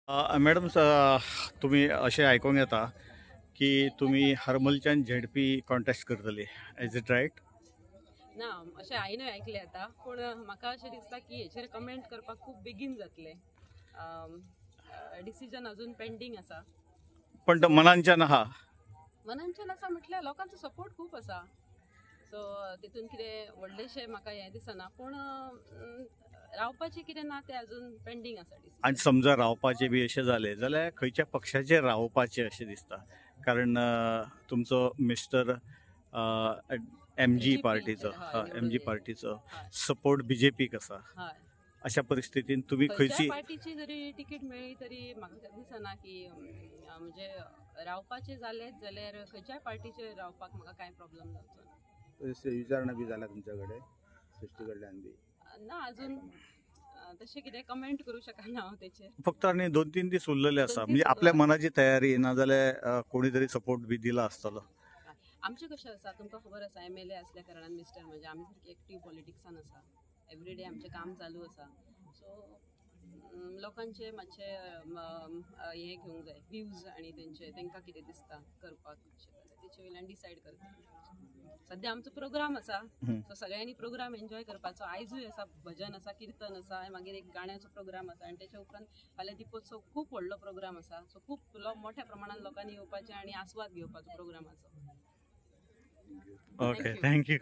Madam तुम्ही असे आयकूंक येता की तुम्ही हरमलच्यान झेडपी कॉन्टेस्ट करतली. Is it right? ना अशें हांवें आयकलें आतां, पूण म्हाका अशें दिसता की हेचेर कमेंट करपाक खूब बेगीन जातलें. डिसिजन अजून पेंडींग आसा. पण तो मनांच्यान आहा. मनांच्यान आसा म्हटल्यार लोकांचो सपोर्ट खूब आसा. सो तितून कितें व्हडलेशें म्हाका हें दिसना, पूण रावपाचें कितें ना तें अजून पेंडींग आसा. आनी समजा रावपाचें बी अशें जालें जाल्यार खंयच्या पक्षाचेर रावपाचें अशें दिसता? कारण तुमचो मिस्टर MG पार्टीचो सपोर्ट BJPक आसा. अशा परिस्थितीन तुम्ही खंयची पार्टीची जरी तिकीट मेळ्ळी तरी म्हाका दिसना की म्हणजे रावपाचें जालेंच जाल्यार खंयच्याय पार्टीचेर रावपाक म्हाका कांय प्रॉब्लेम जावचो ना. विचारणा बी जाला तुमच्या कडेन सृष्टी कडल्यान बी? ना अजून तशें कितें कमेंट करूं शकना हांव तेचेर. फक्त आनी 2-3 दीस उरलेले आसा, म्हणजे आपल्या मनाची तयारी ना जाल्यार कोणी तरी सपोर्ट बी दिला आसतलो. आमचें कशें आसा तुमकां खबर आसा, MLA असल्या कारणान मिस्टर म्हणजे आमी सारकी एक्टीव पॉलिटिक्सान आसा. एवरीडे आमचें काम चालू आसा. सो लोकांचे मातशे हे घेवंक जाय व्ह्यूज आनी तांकां कितें दिसता करपाक तेचे वयल्यान डिसायड करता. सध्या आमचो प्रोग्राम आसा, सो सगळ्यांनी प्रोग्राम एन्जॉय करपाचो. आयजूय आसा, भजन आसा, कीर्तन आसा, मागीर एक गाण्याचो प्रोग्राम आसा आनी तेच्या उपरांत फाल्यां दिपोत्सव खूब व्हडलो प्रोग्राम आसा. सो खूब मोठ्या प्रमाणात लोकांनी येवपाचें आनी आस्वाद घेवपाचो प्रोग्रामाचो. Okay, thank you.